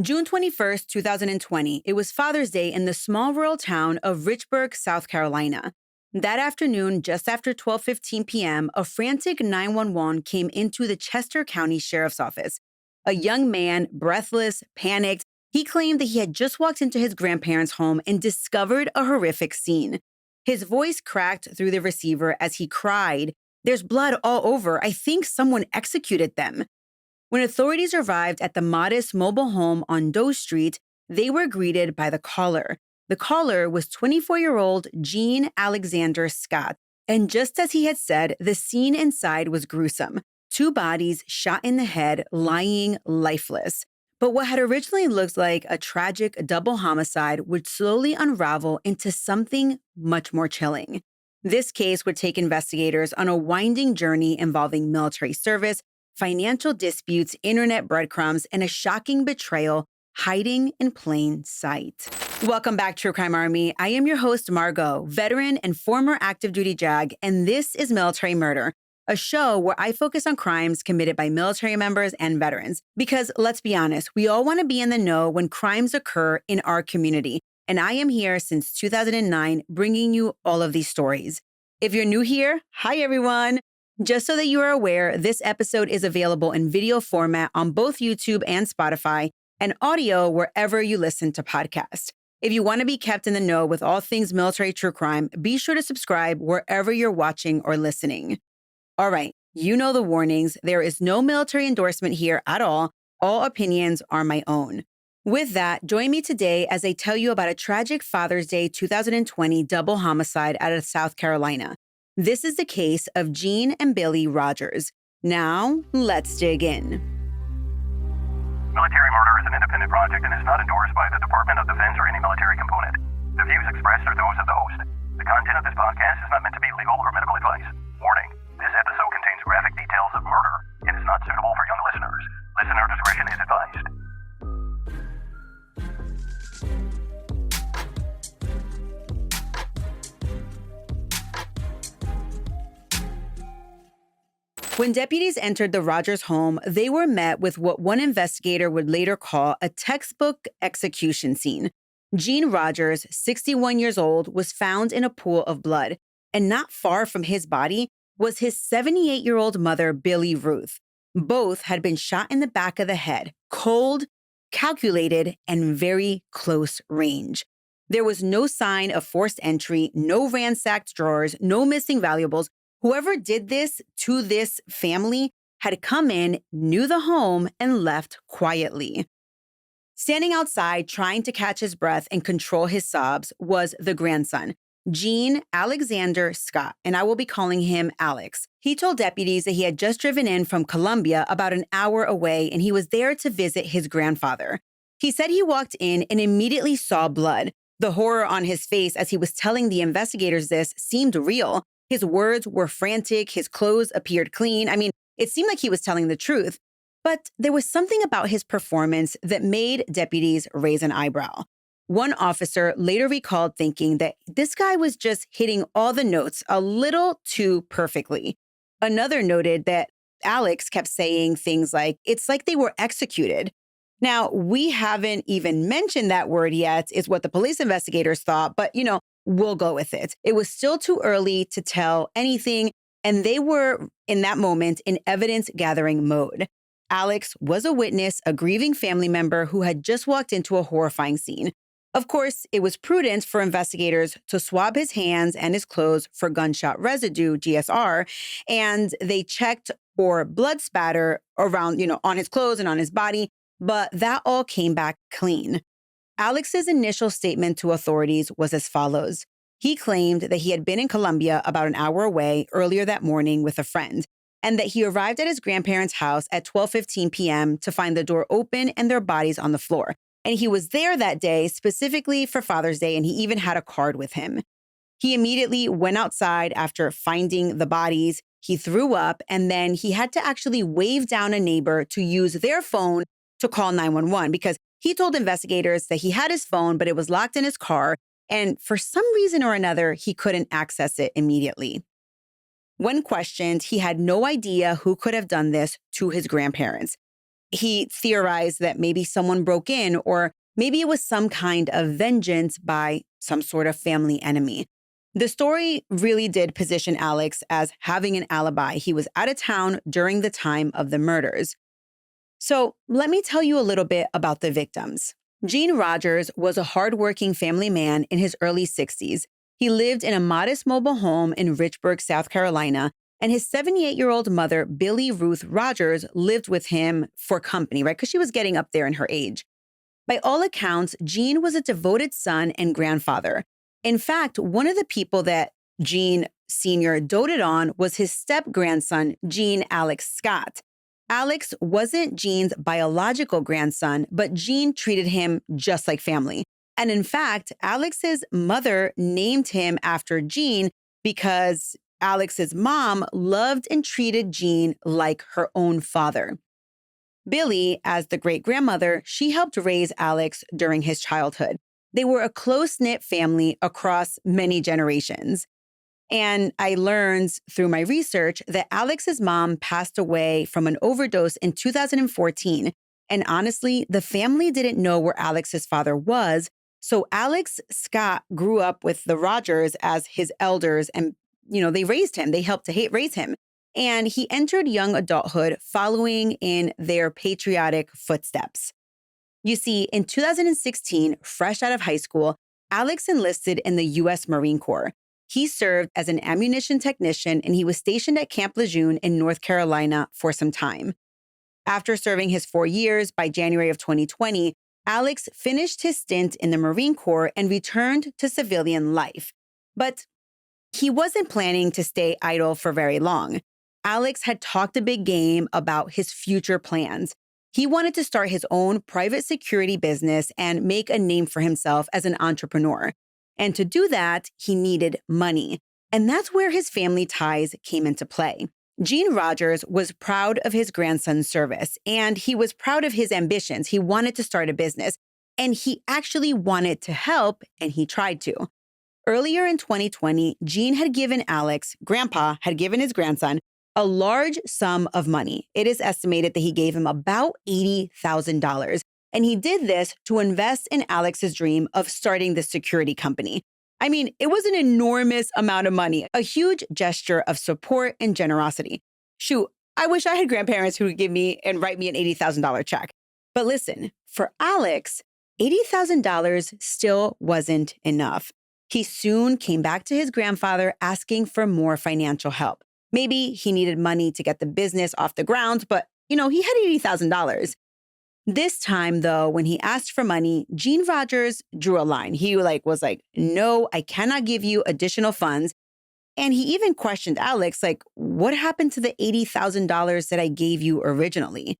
June 21st, 2020, it was Father's Day in the small rural town of Richburg, South Carolina. That afternoon, just after 12:15 p.m., a frantic 911 came into the Chester County Sheriff's Office. A young man, breathless, panicked, he claimed that he had just walked into his grandparents' home and discovered a horrific scene. His voice cracked through the receiver as he cried, "There's blood all over. I think someone executed them." When authorities arrived at the modest mobile home on Doe Street, they were greeted by the caller. The caller was 24-year-old Jean Alexander Scott. And just as he had said, the scene inside was gruesome. Two bodies shot in the head, lying lifeless. But what had originally looked like a tragic double homicide would slowly unravel into something much more chilling. This case would take investigators on a winding journey involving military service, financial disputes, internet breadcrumbs, and a shocking betrayal hiding in plain sight. Welcome back, True Crime Army. I am your host, Margot, veteran and former active duty JAG, and this is Military Murder, a show where I focus on crimes committed by military members and veterans. Because let's be honest, we all want to be in the know when crimes occur in our community, and I am here since 2009 bringing you all of these stories. If you're new here, hi everyone. Just so that you are aware, this episode is available in video format on both YouTube and Spotify, and audio wherever you listen to podcasts. If you want to be kept in the know with all things military true crime, be sure to subscribe wherever you're watching or listening. All right, you know the warnings. There is no military endorsement here at all. All opinions are my own. With that, join me today as I tell you about a tragic Father's Day 2020 double homicide out of South Carolina. This is the case of Jean and Billie Rogers. Now, let's dig in. Military Murder is an independent project and is not endorsed by the Department of Defense or any military component. The views expressed are those of the host. The content of this podcast is not meant to be legal or medical advice. Warning, this episode contains graphic details of murder and is not suitable for young listeners. Listener discretion is advised. When deputies entered the Rogers home, they were met with what one investigator would later call a textbook execution scene. Jean Rogers, 61 years old, was found in a pool of blood, and not far from his body was his 78-year-old mother, Billie Ruth. Both had been shot in the back of the head, cold, calculated, and very close range. There was no sign of forced entry, no ransacked drawers, no missing valuables. Whoever did this to this family had come in, knew the home, and left quietly. Standing outside, trying to catch his breath and control his sobs, was the grandson, Jean Alexander Scott, and I will be calling him Alex. He told deputies that he had just driven in from Columbia about an hour away, and he was there to visit his grandfather. He said he walked in and immediately saw blood. The horror on his face as he was telling the investigators this seemed real. His words were frantic. His clothes appeared clean. I mean, it seemed like he was telling the truth. But there was something about his performance that made deputies raise an eyebrow. One officer later recalled thinking that this guy was just hitting all the notes a little too perfectly. Another noted that Alex kept saying things like, "It's like they were executed." Now, we haven't even mentioned that word yet, is what the police investigators thought, but we'll go with it. It was still too early to tell anything, and they were, in that moment, in evidence-gathering mode. Alex was a witness, a grieving family member who had just walked into a horrifying scene. Of course, it was prudent for investigators to swab his hands and his clothes for gunshot residue, GSR, and they checked for blood spatter around, on his clothes and on his body, but that all came back clean. Alex's initial statement to authorities was as follows. He claimed that he had been in Columbia about an hour away earlier that morning with a friend, and that he arrived at his grandparents' house at 12:15 p.m. to find the door open and their bodies on the floor. And he was there that day specifically for Father's Day, and he even had a card with him. He immediately went outside after finding the bodies. He threw up, and then he had to actually wave down a neighbor to use their phone to call 911 because he told investigators that he had his phone, but it was locked in his car, and for some reason or another, he couldn't access it immediately. When questioned, he had no idea who could have done this to his grandparents. He theorized that maybe someone broke in, or maybe it was some kind of vengeance by some sort of family enemy. The story really did position Alex as having an alibi. He was out of town during the time of the murders. So let me tell you a little bit about the victims. Gene Rogers was a hardworking family man in his early 60s. He lived in a modest mobile home in Richburg, South Carolina, and his 78-year-old mother, Billie Ruth Rogers, lived with him for company, right? Because she was getting up there in her age. By all accounts, Gene was a devoted son and grandfather. In fact, one of the people that Gene Sr. doted on was his step-grandson, Gene Alex Scott. Alex wasn't Gene's biological grandson, but Gene treated him just like family. And in fact, Alex's mother named him after Gene because Alex's mom loved and treated Gene like her own father. Billie, as the great-grandmother, she helped raise Alex during his childhood. They were a close-knit family across many generations. And I learned through my research that Alex's mom passed away from an overdose in 2014. And honestly, the family didn't know where Alex's father was. So Alex Scott grew up with the Rogers as his elders, and they raised him. They helped to raise him. And he entered young adulthood following in their patriotic footsteps. You see, in 2016, fresh out of high school, Alex enlisted in the U.S. Marine Corps. He served as an ammunition technician, and he was stationed at Camp Lejeune in North Carolina for some time. After serving his 4 years, by January of 2020, Alex finished his stint in the Marine Corps and returned to civilian life. But he wasn't planning to stay idle for very long. Alex had talked a big game about his future plans. He wanted to start his own private security business and make a name for himself as an entrepreneur. And to do that, he needed money. And that's where his family ties came into play. Gene Rogers was proud of his grandson's service, and he was proud of his ambitions. He wanted to start a business, and he actually wanted to help, and he tried to. Earlier in 2020, Gene had given Grandpa had given his grandson, a large sum of money. It is estimated that he gave him about $80,000. And he did this to invest in Alex's dream of starting the security company. I mean, it was an enormous amount of money, a huge gesture of support and generosity. Shoot, I wish I had grandparents who would give me and write me an $80,000 check. But listen, for Alex, $80,000 still wasn't enough. He soon came back to his grandfather asking for more financial help. Maybe he needed money to get the business off the ground, but, he had $80,000. This time, though, when he asked for money, Gene Rogers drew a line. He was like, no, I cannot give you additional funds. And he even questioned Alex, what happened to the $80,000 that I gave you originally?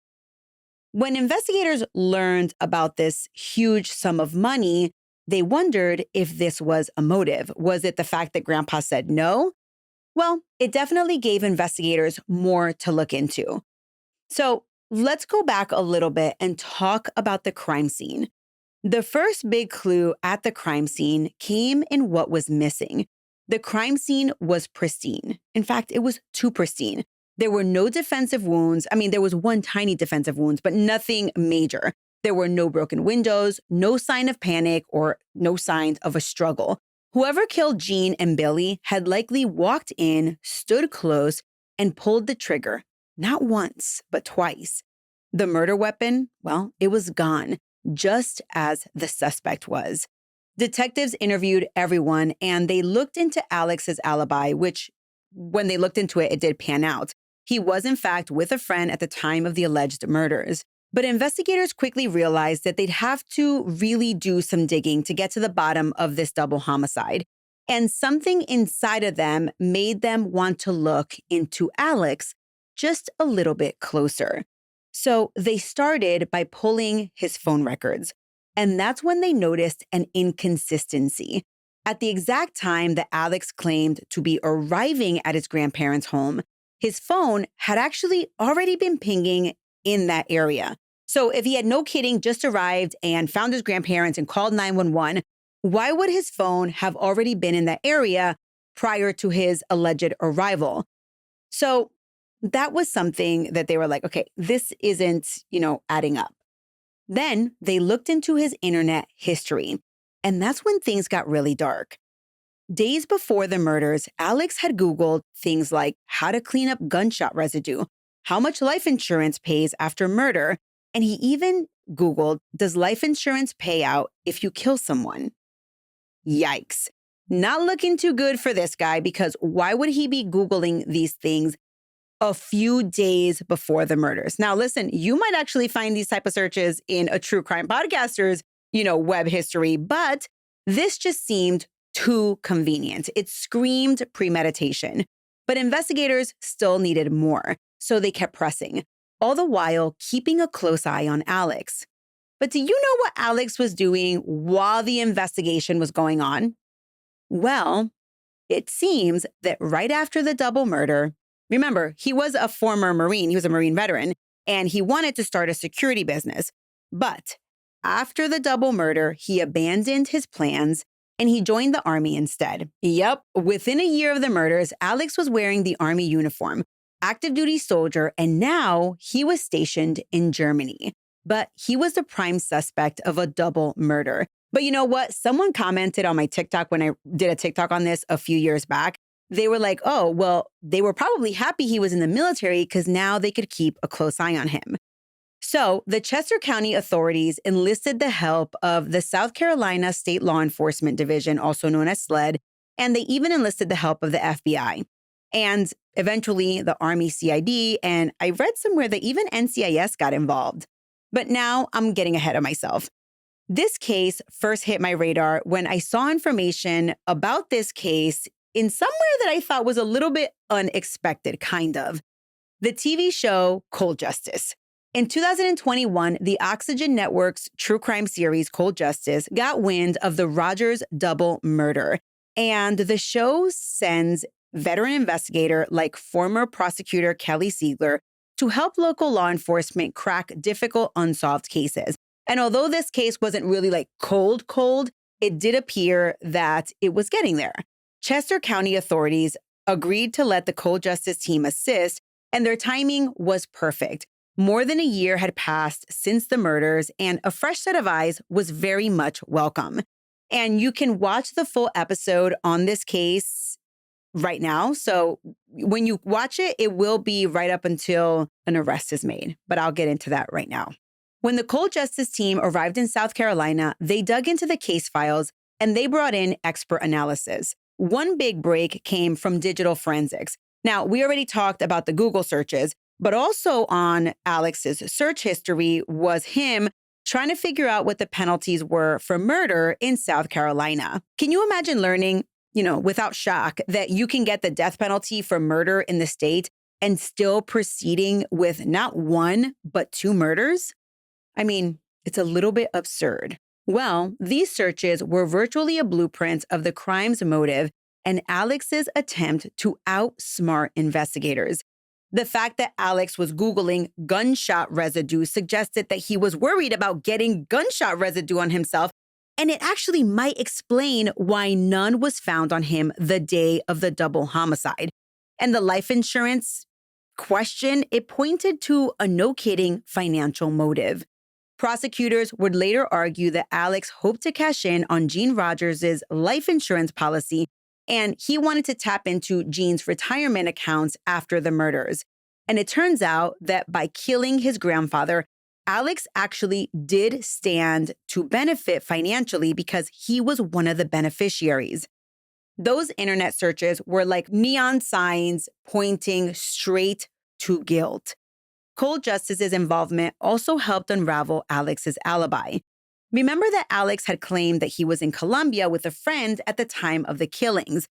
When investigators learned about this huge sum of money, they wondered if this was a motive. Was it the fact that Grandpa said no? Well, it definitely gave investigators more to look into. So let's go back a little bit and talk about the crime scene. The first big clue at the crime scene came in what was missing. The crime scene was pristine. In fact, it was too pristine. There were no defensive wounds. I mean, there was one tiny defensive wound, but nothing major. There were no broken windows, no sign of panic, or no signs of a struggle. Whoever killed Gene and Billie had likely walked in, stood close, and pulled the trigger. Not once, but twice. The murder weapon, well, it was gone, just as the suspect was. Detectives interviewed everyone, and they looked into Alex's alibi, which, when they looked into it, it did pan out. He was, in fact, with a friend at the time of the alleged murders. But investigators quickly realized that they'd have to really do some digging to get to the bottom of this double homicide. And something inside of them made them want to look into Alex just a little bit closer. So they started by pulling his phone records. And that's when they noticed an inconsistency. At the exact time that Alex claimed to be arriving at his grandparents' home, his phone had actually already been pinging in that area. So if he had, no kidding, just arrived and found his grandparents and called 911, why would his phone have already been in that area prior to his alleged arrival? So that was something that they were like, okay, this isn't, adding up. Then they looked into his internet history, and that's when things got really dark. Days before the murders, Alex had Googled things like how to clean up gunshot residue, how much life insurance pays after murder, and he even Googled, does life insurance pay out if you kill someone? Yikes. Not looking too good for this guy, because why would he be Googling these things a few days before the murders? Now, listen, you might actually find these type of searches in a true crime podcaster's, web history, but this just seemed too convenient. It screamed premeditation. But investigators still needed more, so they kept pressing, all the while keeping a close eye on Alex. But do you know what Alex was doing while the investigation was going on? Well, it seems that right after the double murder, remember, he was a former Marine, he was a Marine veteran, and he wanted to start a security business. But after the double murder, he abandoned his plans and he joined the Army instead. Yep, within a year of the murders, Alex was wearing the Army uniform, active duty soldier, and now he was stationed in Germany. But he was the prime suspect of a double murder. But you know what? Someone commented on my TikTok when I did a TikTok on this a few years back. They were like, oh, well, they were probably happy he was in the military because now they could keep a close eye on him. So the Chester County authorities enlisted the help of the South Carolina State Law Enforcement Division, also known as SLED, and they even enlisted the help of the FBI. And eventually the Army CID, and I read somewhere that even NCIS got involved. But now I'm getting ahead of myself. This case first hit my radar when I saw information about this case in somewhere that I thought was a little bit unexpected, kind of. The TV show Cold Justice. In 2021, the Oxygen Network's true crime series Cold Justice got wind of the Rogers double murder. And the show sends veteran investigator like former prosecutor Kelly Siegler to help local law enforcement crack difficult unsolved cases. And although this case wasn't really like cold, it did appear that it was getting there. Chester County authorities agreed to let the Cold Justice team assist, and their timing was perfect. More than a year had passed since the murders, and a fresh set of eyes was very much welcome. And you can watch the full episode on this case right now. So when you watch it, it will be right up until an arrest is made. But I'll get into that right now. When the Cold Justice team arrived in South Carolina, they dug into the case files and they brought in expert analysis. One big break came from digital forensics. Now, we already talked about the Google searches, but also on Alex's search history was him trying to figure out what the penalties were for murder in South Carolina. Can you imagine learning, without shock, that you can get the death penalty for murder in the state and still proceeding with not one, but 2 murders? I mean, it's a little bit absurd. Well, these searches were virtually a blueprint of the crime's motive and Alex's attempt to outsmart investigators. The fact that Alex was Googling gunshot residue suggested that he was worried about getting gunshot residue on himself, and it actually might explain why none was found on him the day of the double homicide. And the life insurance question, it pointed to a no-kidding financial motive. Prosecutors would later argue that Alex hoped to cash in on Gene Rogers' life insurance policy, and he wanted to tap into Gene's retirement accounts after the murders. And it turns out that by killing his grandfather, Alex actually did stand to benefit financially because he was one of the beneficiaries. Those internet searches were like neon signs pointing straight to guilt. Cold Justice's involvement also helped unravel Alex's alibi. Remember that Alex had claimed that he was in Colombia with a friend at the time of the killings.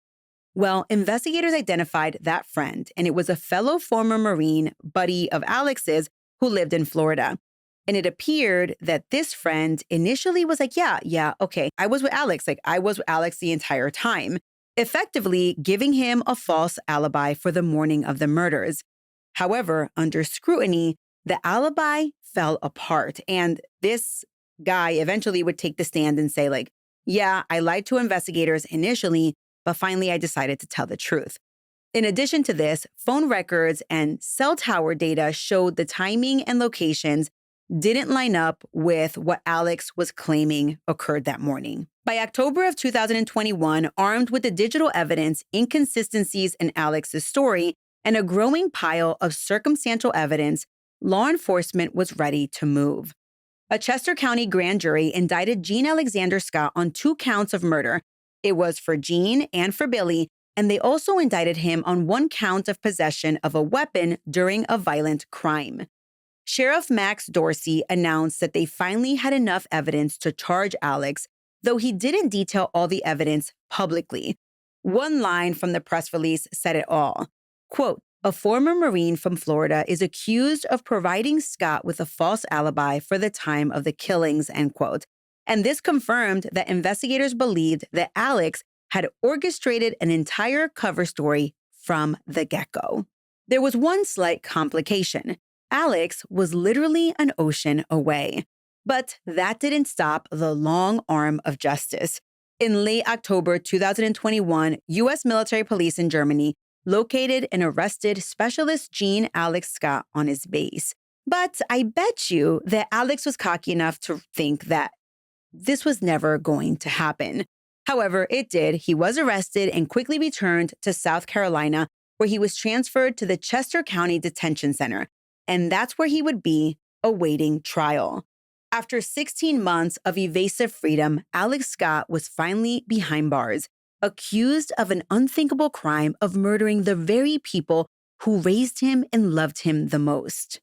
Well, investigators identified that friend, and it was a fellow former Marine buddy of Alex's who lived in Florida. And it appeared that this friend initially was like, yeah, okay, I was with Alex. I was with Alex the entire time, effectively giving him a false alibi for the morning of the murders. However, under scrutiny, the alibi fell apart, and this guy eventually would take the stand and say, yeah, I lied to investigators initially, but finally I decided to tell the truth. In addition to this, phone records and cell tower data showed the timing and locations didn't line up with what Alex was claiming occurred that morning. By October of 2021, armed with the digital evidence, inconsistencies in Alex's story, and a growing pile of circumstantial evidence, law enforcement was ready to move. A Chester County grand jury indicted Gene Alexander Scott on 2 counts of murder. It was for Gene and for Billie, and they also indicted him on 1 count of possession of a weapon during a violent crime. Sheriff Max Dorsey announced that they finally had enough evidence to charge Alex, though he didn't detail all the evidence publicly. One line from the press release said it all. Quote, "A former Marine from Florida is accused of providing Scott with a false alibi for the time of the killings," end quote. And this confirmed that investigators believed that Alex had orchestrated an entire cover story from the get-go. There was one slight complication. Alex was literally an ocean away. But that didn't stop the long arm of justice. In late October 2021, U.S. military police in Germany located and arrested specialist Gene Alex Scott on his base. But I bet you that Alex was cocky enough to think that this was never going to happen. However, it did. He was arrested and quickly returned to South Carolina, where he was transferred to the Chester County Detention Center. And that's where he would be awaiting trial. After 16 months of evasive freedom, Alex Scott was finally behind bars, accused of an unthinkable crime of murdering the very people who raised him and loved him the most.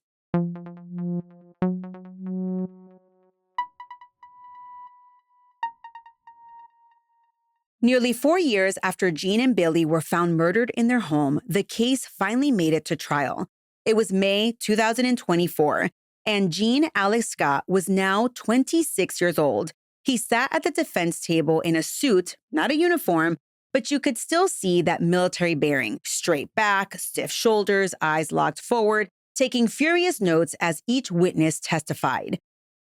Nearly 4 years after Gene and Billie were found murdered in their home, the case finally made it to trial. It was May 2024, and Gene Alex Scott was now 26 years old. He sat at the defense table in a suit, not a uniform, but you could still see that military bearing, straight back, stiff shoulders, eyes locked forward, taking furious notes as each witness testified.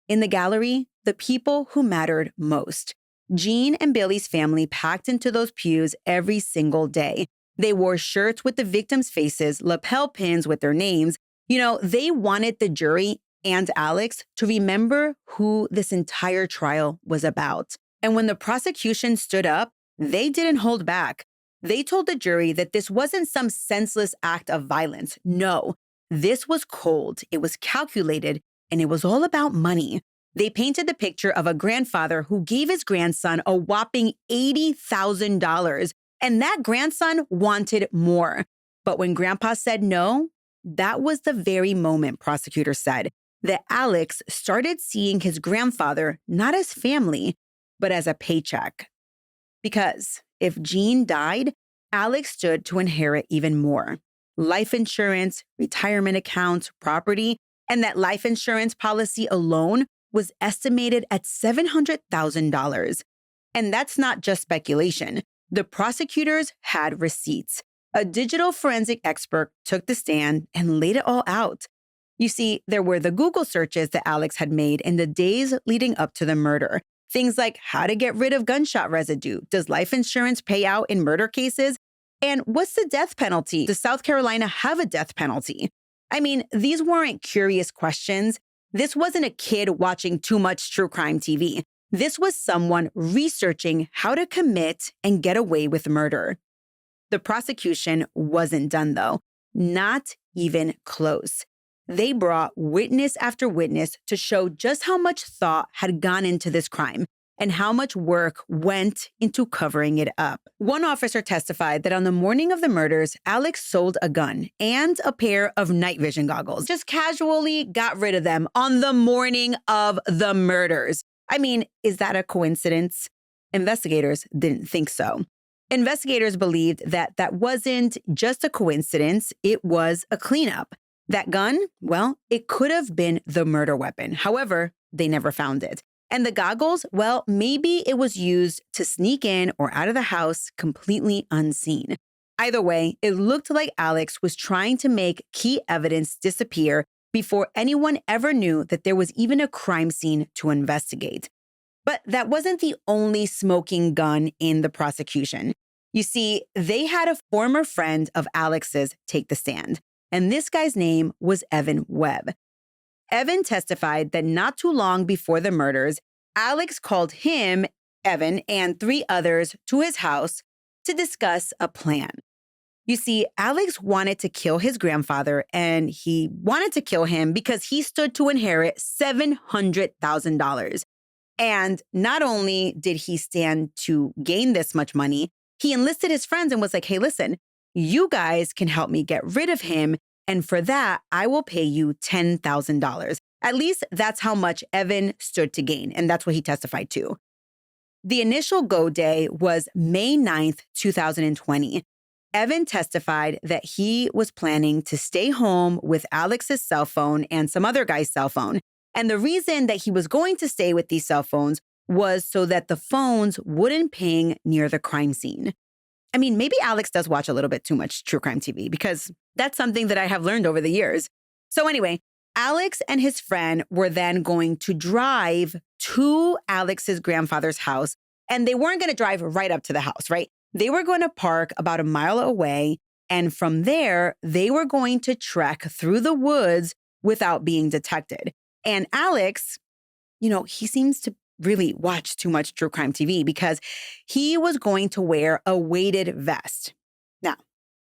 In the gallery, the people who mattered most. Gene and Billie's family packed into those pews every single day. They wore shirts with the victims' faces, lapel pins with their names. They wanted the jury and Alex to remember who this entire trial was about. And when the prosecution stood up, they didn't hold back. They told the jury that this wasn't some senseless act of violence. No, this was cold, it was calculated, and it was all about money. They painted the picture of a grandfather who gave his grandson a whopping $80,000, and that grandson wanted more. But when Grandpa said no, that was the very moment, prosecutors said, that Alex started seeing his grandfather not as family, but as a paycheck. Because if Gene died, Alex stood to inherit even more. Life insurance, retirement accounts, property, and that life insurance policy alone was estimated at $700,000. And that's not just speculation. The prosecutors had receipts. A digital forensic expert took the stand and laid it all out. You see, there were the Google searches that Alex had made in the days leading up to the murder. Things like how to get rid of gunshot residue. Does life insurance pay out in murder cases? And what's the death penalty? Does South Carolina have a death penalty? I mean, these weren't curious questions. This wasn't a kid watching too much true crime TV. This was someone researching how to commit and get away with murder. The prosecution wasn't done, though. Not even close. They brought witness after witness to show just how much thought had gone into this crime and how much work went into covering it up. One officer testified that on the morning of the murders, Alex sold a gun and a pair of night vision goggles. Just casually got rid of them on the morning of the murders. I mean, is that a coincidence? Investigators didn't think so. Investigators believed that that wasn't just a coincidence, it was a cleanup. That gun, well, it could have been the murder weapon. However, they never found it. And the goggles, well, maybe it was used to sneak in or out of the house completely unseen. Either way, it looked like Alex was trying to make key evidence disappear before anyone ever knew that there was even a crime scene to investigate. But that wasn't the only smoking gun in the prosecution. You see, they had a former friend of Alex's take the stand, and this guy's name was Evan Webb. Evan testified that not too long before the murders, Alex called him, Evan, and 3 others to his house to discuss a plan. You see, Alex wanted to kill his grandfather, and he wanted to kill him because he stood to inherit $700,000. And not only did he stand to gain this much money, he enlisted his friends and was like, hey, listen, you guys can help me get rid of him. And for that, I will pay you $10,000. At least that's how much Evan stood to gain. And that's what he testified to. The initial go day was May 9th, 2020. Evan testified that he was planning to stay home with Alex's cell phone and some other guy's cell phone. And the reason that he was going to stay with these cell phones was so that the phones wouldn't ping near the crime scene. I mean, maybe Alex does watch a little bit too much true crime TV because that's something that I have learned over the years. So anyway, Alex and his friend were then going to drive to Alex's grandfather's house, and they weren't going to drive right up to the house, right? They were going to park about a mile away, and from there, they were going to trek through the woods without being detected. And Alex, he seems to really watch too much true crime TV because he was going to wear a weighted vest. Now,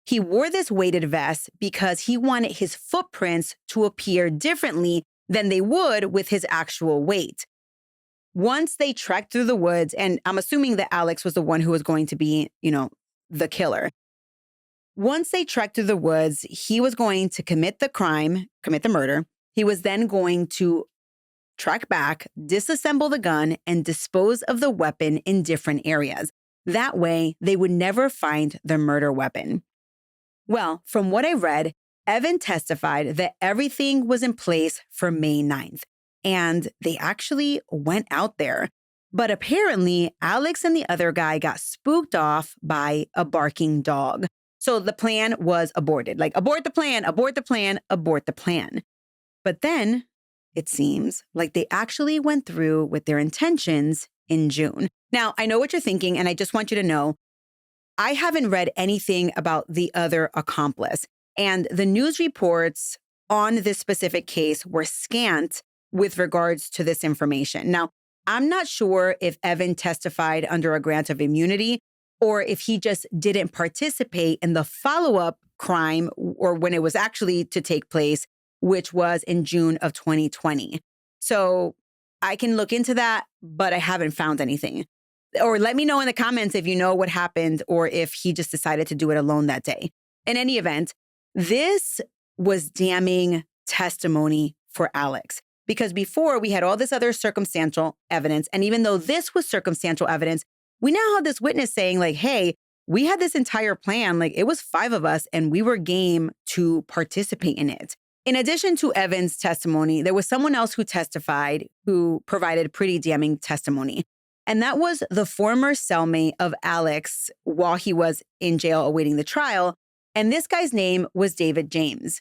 he wore this weighted vest because he wanted his footprints to appear differently than they would with his actual weight. Once they trekked through the woods, and I'm assuming that Alex was the one who was going to be, the killer. Once they trekked through the woods, he was going to commit the murder. He was then going to trek back, disassemble the gun, and dispose of the weapon in different areas. That way, they would never find the murder weapon. Well, from what I read, Evan testified that everything was in place for May 9th, and they actually went out there. But apparently, Alex and the other guy got spooked off by a barking dog. So the plan was aborted. Like, abort the plan, abort the plan, abort the plan. But then it seems like they actually went through with their intentions in June. Now, I know what you're thinking, and I just want you to know, I haven't read anything about the other accomplice, and the news reports on this specific case were scant with regards to this information. Now, I'm not sure if Evan testified under a grant of immunity or if he just didn't participate in the follow-up crime or when it was actually to take place, which was in June of 2020. So I can look into that, but I haven't found anything. Or let me know in the comments if you know what happened or if he just decided to do it alone that day. In any event, this was damning testimony for Alex because before we had all this other circumstantial evidence. And even though this was circumstantial evidence, we now have this witness saying like, hey, we had this entire plan. Like it was 5 of us and we were game to participate in it. In addition to Evan's testimony, there was someone else who testified who provided pretty damning testimony. And that was the former cellmate of Alex while he was in jail awaiting the trial. And this guy's name was David James.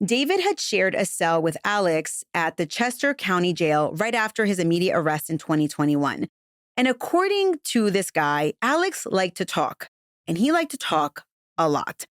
David had shared a cell with Alex at the Chester County Jail right after his immediate arrest in 2021. And according to this guy, Alex liked to talk, and he liked to talk a lot.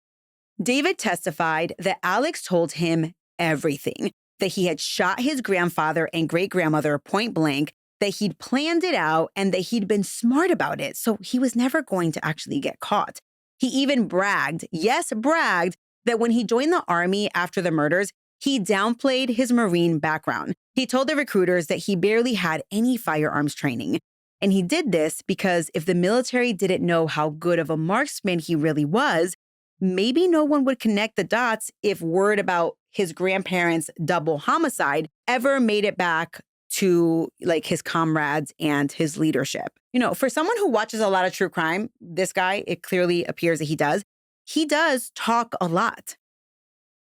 David testified that Alex told him everything, that he had shot his grandfather and great-grandmother point blank, that he'd planned it out, and that he'd been smart about it, so he was never going to actually get caught. He even bragged, that when he joined the Army after the murders, he downplayed his Marine background. He told the recruiters that he barely had any firearms training. And he did this because if the military didn't know how good of a marksman he really was, maybe no one would connect the dots if word about his grandparents' double homicide ever made it back to like his comrades and his leadership. For someone who watches a lot of true crime, this guy, it clearly appears that he does talk a lot.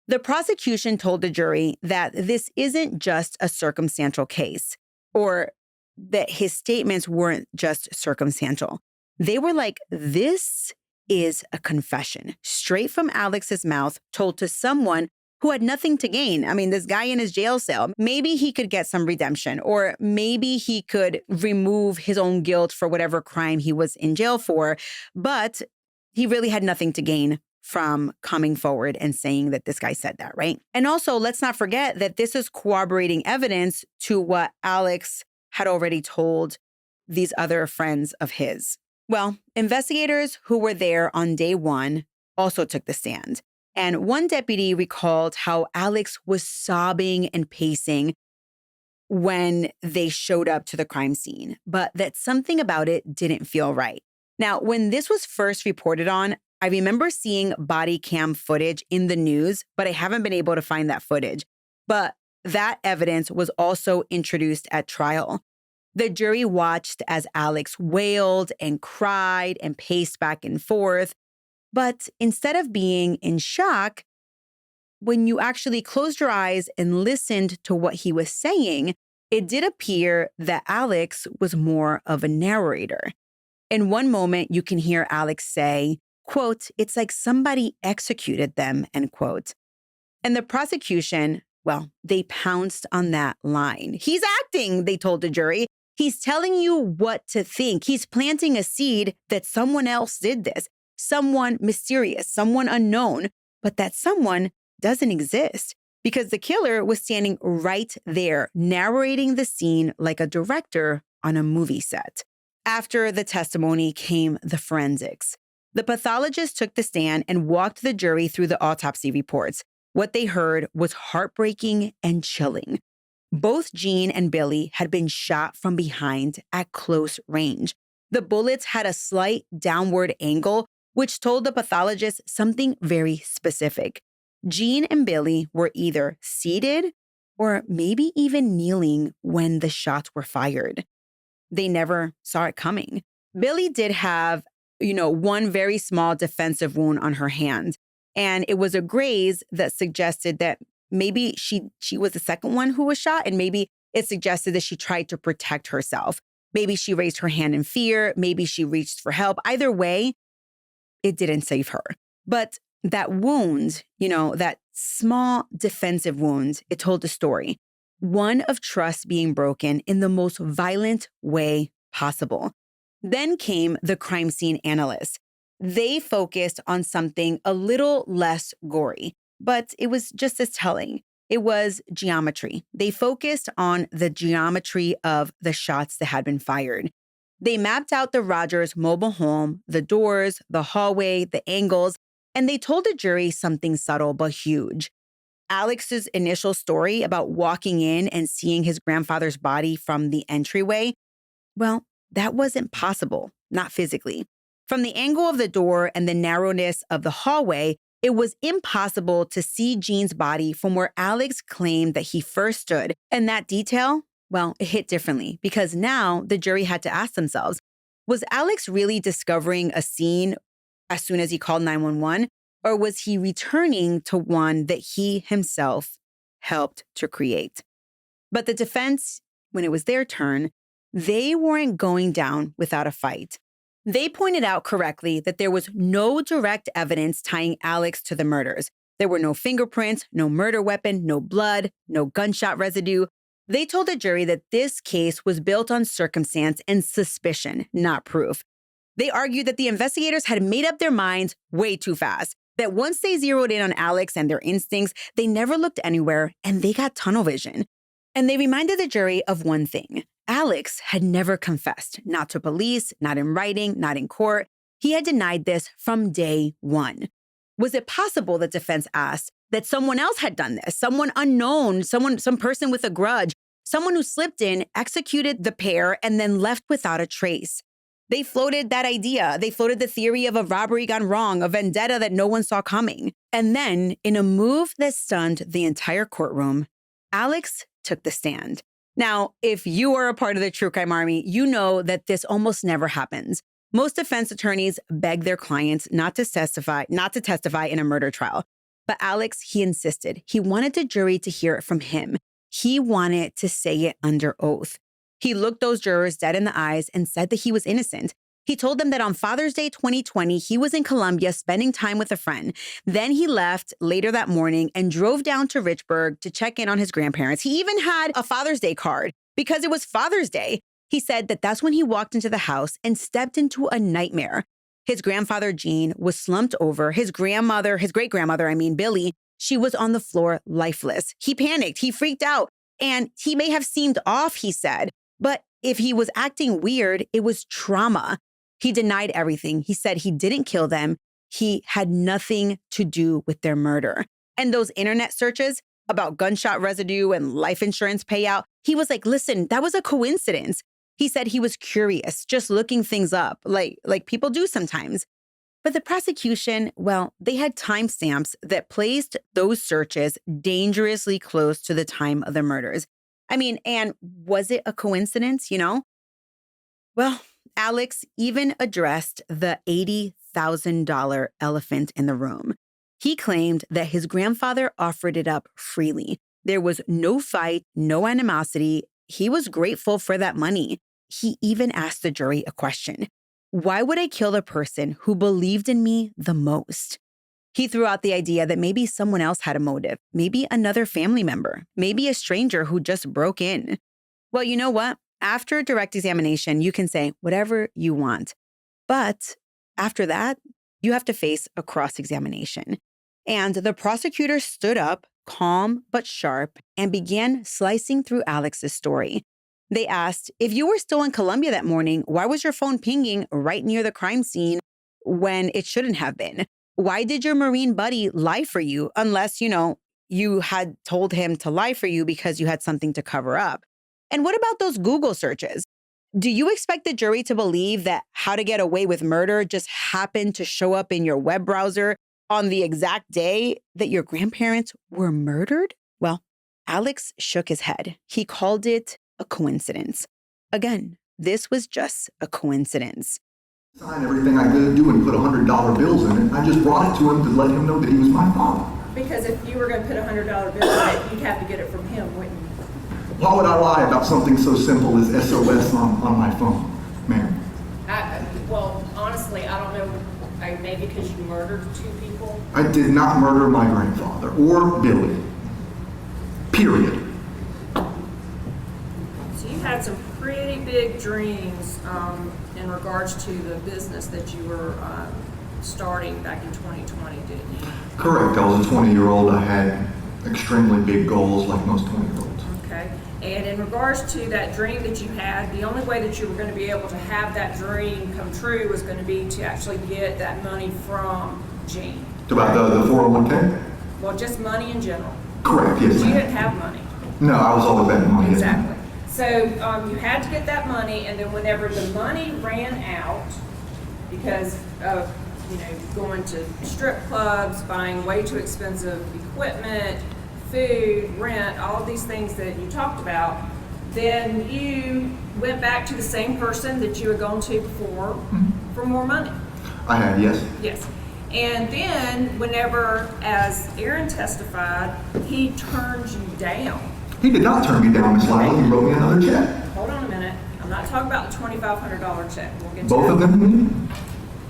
The prosecution told the jury that this isn't just a circumstantial case, or that his statements weren't just circumstantial. They were like, this is a confession straight from Alex's mouth told to someone who had nothing to gain. I mean, this guy in his jail cell, maybe he could get some redemption, or maybe he could remove his own guilt for whatever crime he was in jail for. But he really had nothing to gain from coming forward and saying that this guy said that, right? And also, let's not forget that this is corroborating evidence to what Alex had already told these other friends of his. Well, investigators who were there on day one also took the stand. And one deputy recalled how Alex was sobbing and pacing when they showed up to the crime scene, but that something about it didn't feel right. Now, when this was first reported on, I remember seeing body cam footage in the news, but I haven't been able to find that footage. But that evidence was also introduced at trial. The jury watched as Alex wailed and cried and paced back and forth. But instead of being in shock, when you actually closed your eyes and listened to what he was saying, it did appear that Alex was more of a narrator. In one moment, you can hear Alex say, quote, "It's like somebody executed them," end quote. And the prosecution, well, they pounced on that line. "He's acting," they told the jury. "He's telling you what to think. He's planting a seed that someone else did this, someone mysterious, someone unknown, but that someone doesn't exist because the killer was standing right there, narrating the scene like a director on a movie set." After the testimony came the forensics. The pathologist took the stand and walked the jury through the autopsy reports. What they heard was heartbreaking and chilling. Both Jean and Billie had been shot from behind at close range. The bullets had a slight downward angle, which told the pathologist something very specific. Jean and Billie were either seated or maybe even kneeling when the shots were fired. They never saw it coming. Billie did have one very small defensive wound on her hand. And it was a graze that suggested that maybe she was the second one who was shot. And maybe it suggested that she tried to protect herself. Maybe she raised her hand in fear. Maybe she reached for help. Either way, it didn't save her. But that wound, that small defensive wound, it told a story. One of trust being broken in the most violent way possible. Then came the crime scene analysts. They focused on something a little less gory, but it was just as telling. It was geometry. They focused on the geometry of the shots that had been fired. They mapped out the Rogers mobile home, the doors, the hallway, the angles, and they told the jury something subtle but huge. Alex's initial story about walking in and seeing his grandfather's body from the entryway, well, that wasn't possible, not physically. From the angle of the door and the narrowness of the hallway, it was impossible to see Jean's body from where Alex claimed that he first stood. And that detail, well, it hit differently because now the jury had to ask themselves, was Alex really discovering a scene as soon as he called 911? Or was he returning to one that he himself helped to create? But the defense, when it was their turn, they weren't going down without a fight. They pointed out correctly that there was no direct evidence tying Alex to the murders. There were no fingerprints, no murder weapon, no blood, no gunshot residue. They told the jury that this case was built on circumstance and suspicion, not proof. They argued that the investigators had made up their minds way too fast, that once they zeroed in on Alex and their instincts, they never looked anywhere and they got tunnel vision. And they reminded the jury of one thing. Alex had never confessed, not to police, not in writing, not in court. He had denied this from day one. Was it possible, the defense asked, that someone else had done this? Someone unknown, some person with a grudge, someone who slipped in, executed the pair, and then left without a trace. They floated that idea. They floated the theory of a robbery gone wrong, a vendetta that no one saw coming. And then, in a move that stunned the entire courtroom, Alex took the stand. Now, if you are a part of the True Crime Army, you know that this almost never happens. Most defense attorneys beg their clients not to testify in a murder trial. But Alex, he insisted. He wanted the jury to hear it from him. He wanted to say it under oath. He looked those jurors dead in the eyes and said that he was innocent. He told them that on Father's Day 2020, he was in Colombia spending time with a friend. Then he left later that morning and drove down to Richburg to check in on his grandparents. He even had a Father's Day card because it was Father's Day. He said that that's when he walked into the house and stepped into a nightmare. His grandfather, Gene, was slumped over. His great-grandmother, Billie, she was on the floor lifeless. He panicked. He freaked out. And he may have seemed off, he said. But if he was acting weird, it was trauma. He denied everything. He said he didn't kill them. He had nothing to do with their murder. And those internet searches about gunshot residue and life insurance payout, he was like, listen, that was a coincidence. He said he was curious, just looking things up, like people do sometimes. But the prosecution, well, they had timestamps that placed those searches dangerously close to the time of the murders. And was it a coincidence, Well, Alex even addressed the $80,000 elephant in the room. He claimed that his grandfather offered it up freely. There was no fight, no animosity. He was grateful for that money. He even asked the jury a question. Why would I kill the person who believed in me the most? He threw out the idea that maybe someone else had a motive, maybe another family member, maybe a stranger who just broke in. Well, you know what? After direct examination, you can say whatever you want. But after that, you have to face a cross-examination. And the prosecutor stood up, calm but sharp, and began slicing through Alex's story. They asked, if you were still in Colombia that morning, why was your phone pinging right near the crime scene when it shouldn't have been? Why did your Marine buddy lie for you unless, you had told him to lie for you because you had something to cover up? And what about those Google searches? Do you expect the jury to believe that how to get away with murder just happened to show up in your web browser on the exact day that your grandparents were murdered? Well, Alex shook his head. He called it a coincidence. Again, this was just a coincidence. Sign everything I could do and put $100 bills in it. I just brought it to him to let him know that he was my father. Because if you were going to put $100 bill in it, you'd have to get it from him, wouldn't you? Why would I lie about something so simple as SOS on my phone, ma'am? Well, honestly, I don't know. Maybe because you murdered two people? I did not murder my grandfather or Billy. Period. So you had some pretty big dreams in regards to the business that you were starting back in 2020, didn't you? Correct. I was a 20-year-old. I had extremely big goals like most 20-year-olds. Okay. And in regards to that dream that you had, the only way that you were going to be able to have that dream come true was going to be to actually get that money from Gene. About the 401k? Well, just money in general. Correct, yes, You ma'am. didn't have money. No, I was always betting money. yes, ma'am. Exactly. So you had to get that money, and then whenever the money ran out, because of going to strip clubs, buying way too expensive equipment, food, rent, all of these things that you talked about, then you went back to the same person that you had gone to before for more money. I had, yes. Yes. And then whenever, as Aaron testified, he turned you down. He did not turn me down, Miss Lila. He wrote me another check. Hold on a minute. I'm not talking about the $2,500 check. We'll get to Both that. of them to me?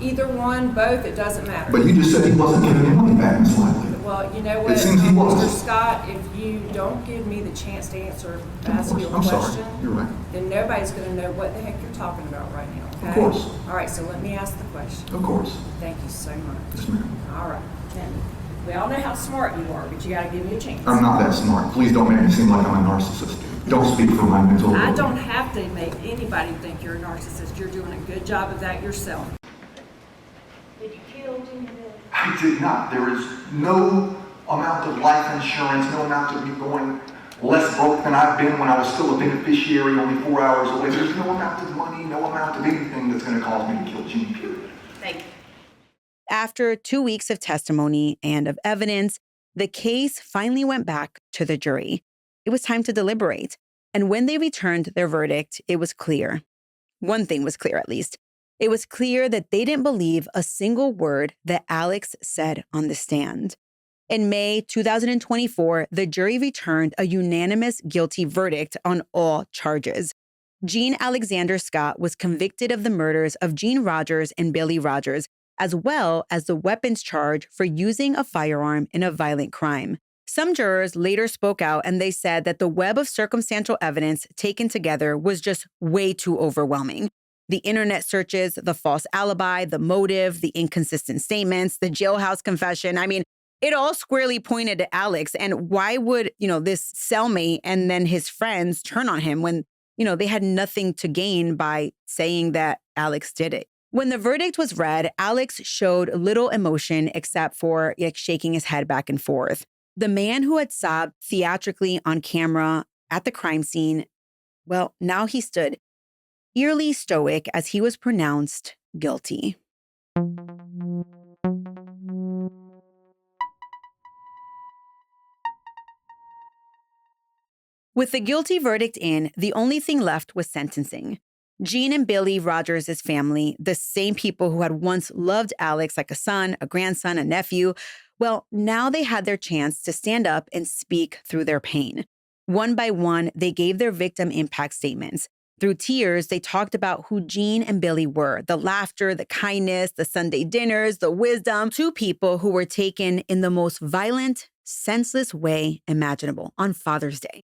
Either one, both, it doesn't matter. But you just said he wasn't giving me money back, Miss Lila. Well, you know what, It seems he was. Mr. Scott, if you don't give me the chance to ask you a I'm sorry. question, You're right. then nobody's going to know what the heck you're talking about right now, okay? Of course. All right, so let me ask the question. Of course. Thank you so much. Yes, ma'am. All right, then, we all know how smart you are, but you got to give me a chance. I'm not that smart. Please don't make me seem like I'm a narcissist. Don't speak for my mental I ability. don't have to make anybody think you're a narcissist. You're doing a good job of that yourself. Did you kill Jimmy? I did not. There is no amount of life insurance, no amount of me going less broke than I've been when I was still a beneficiary only 4 hours away. There's no amount of money, no amount of anything that's going to cause me to kill Jimmy, period. Thank you. After 2 weeks of testimony and of evidence, the case finally went back to the jury. It was time to deliberate. And when they returned their verdict, it was clear. One thing was clear, at least. It was clear that they didn't believe a single word that Alex said on the stand. In May 2024, the jury returned a unanimous guilty verdict on all charges. Gene Alexander Scott was convicted of the murders of Gene Rogers and Billie Rogers, as well as the weapons charge for using a firearm in a violent crime. Some jurors later spoke out and they said that the web of circumstantial evidence taken together was just way too overwhelming. The internet searches, the false alibi, the motive, the inconsistent statements, the jailhouse confession. I mean, it all squarely pointed to Alex. And why would, this cellmate and then his friends turn on him when, they had nothing to gain by saying that Alex did it? When the verdict was read, Alex showed little emotion except for shaking his head back and forth. The man who had sobbed theatrically on camera at the crime scene, well, now he stood eerily stoic as he was pronounced guilty. With the guilty verdict in, the only thing left was sentencing. Gene and Billie Rogers' family, the same people who had once loved Alex like a son, a grandson, a nephew, well, now they had their chance to stand up and speak through their pain. One by one, they gave their victim impact statements. Through tears, they talked about who Gene and Billie were, the laughter, the kindness, the Sunday dinners, the wisdom, two people who were taken in the most violent, senseless way imaginable on Father's Day.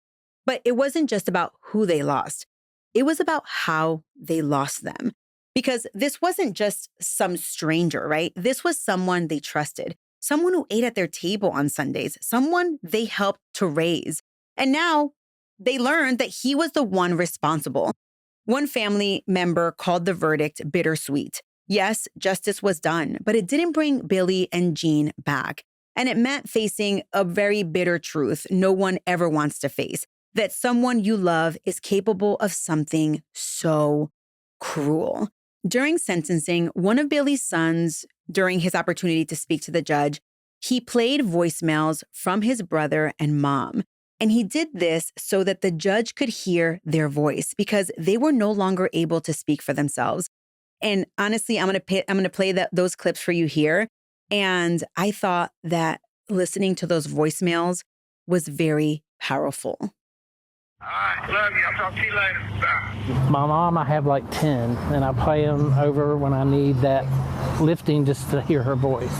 But it wasn't just about who they lost. It was about how they lost them. Because this wasn't just some stranger, right? This was someone they trusted, someone who ate at their table on Sundays, someone they helped to raise. And now they learned that he was the one responsible. One family member called the verdict bittersweet. Yes, justice was done, but it didn't bring Billie and Gene back. And it meant facing a very bitter truth no one ever wants to face, that someone you love is capable of something so cruel. During sentencing, one of Billie's sons, during his opportunity to speak to the judge, he played voicemails from his brother and mom. And he did this so that the judge could hear their voice because they were no longer able to speak for themselves. And honestly, I'm going to play those clips for you here. And I thought that listening to those voicemails was very powerful. All right, love you. I'll talk to you later. Bye. My mom, I have like 10, and I play them over when I need that lifting just to hear her voice.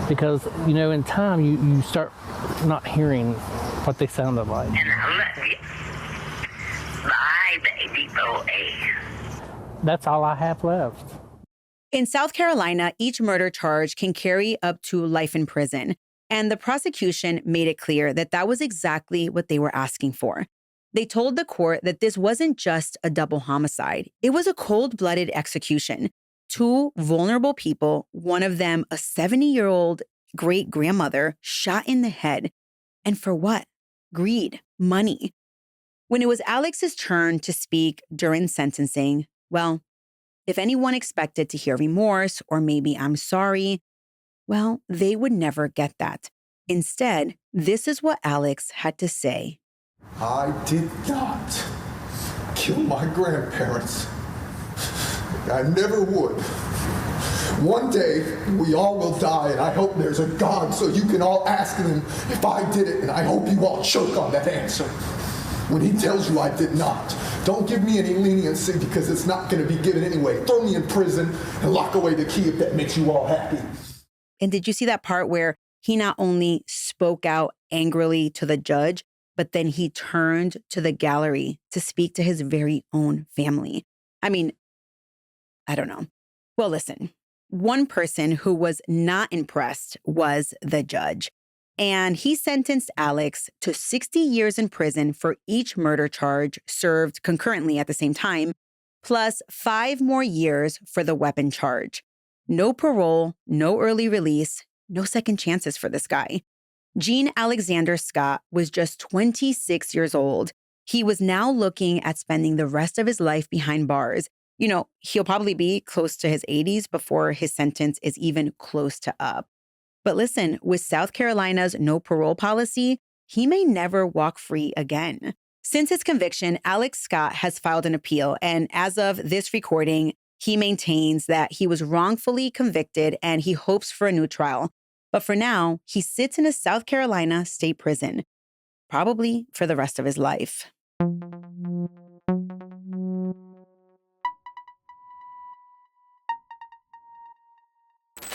Because, in time, you start not hearing what they sounded like. And I love you. Bye, baby boy. That's all I have left. In South Carolina, each murder charge can carry up to life in prison. And the prosecution made it clear that that was exactly what they were asking for. They told the court that this wasn't just a double homicide. It was a cold-blooded execution. Two vulnerable people, one of them a 70-year-old great-grandmother, shot in the head. And for what? Greed, money. When it was Alex's turn to speak during sentencing, well, if anyone expected to hear remorse or maybe I'm sorry, well, they would never get that. Instead, this is what Alex had to say. I did not kill my grandparents. I never would. One day, we all will die, and I hope there's a God so you can all ask him if I did it, and I hope you all choke on that answer. When he tells you I did not, don't give me any leniency because it's not going to be given anyway. Throw me in prison and lock away the key if that makes you all happy. And did you see that part where he not only spoke out angrily to the judge, but then he turned to the gallery to speak to his very own family? I mean, I don't know. Well, listen, one person who was not impressed was the judge. And he sentenced Alex to 60 years in prison for each murder charge served concurrently at the same time, plus 5 more years for the weapon charge. No parole, no early release, no second chances for this guy. Gene Alexander Scott was just 26 years old. He was now looking at spending the rest of his life behind bars. He'll probably be close to his 80s before his sentence is even close to up. But listen, with South Carolina's no parole policy, he may never walk free again. Since his conviction, Alex Scott has filed an appeal, and as of this recording, he maintains that he was wrongfully convicted and he hopes for a new trial. But for now, he sits in a South Carolina state prison, probably for the rest of his life.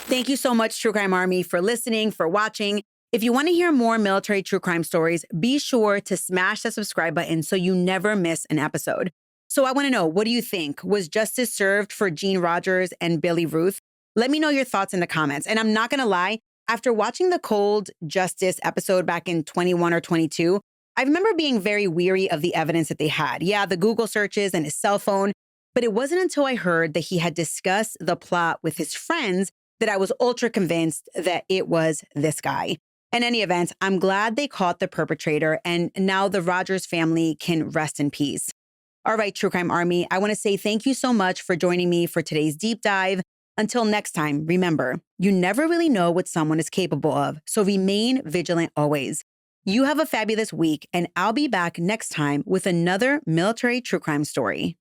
Thank you so much, True Crime Army, for listening, for watching. If you want to hear more military true crime stories, be sure to smash the subscribe button so you never miss an episode. So I want to know, what do you think? Was justice served for Gene Rogers and Billie Ruth? Let me know your thoughts in the comments. And I'm not going to lie, after watching the Cold Justice episode back in 21 or 22, I remember being very weary of the evidence that they had. Yeah, the Google searches and his cell phone. But it wasn't until I heard that he had discussed the plot with his friends that I was ultra convinced that it was this guy. In any event, I'm glad they caught the perpetrator, and now the Rogers family can rest in peace. All right, True Crime Army, I want to say thank you so much for joining me for today's deep dive. Until next time, remember, you never really know what someone is capable of, so remain vigilant always. You have a fabulous week, and I'll be back next time with another military true crime story.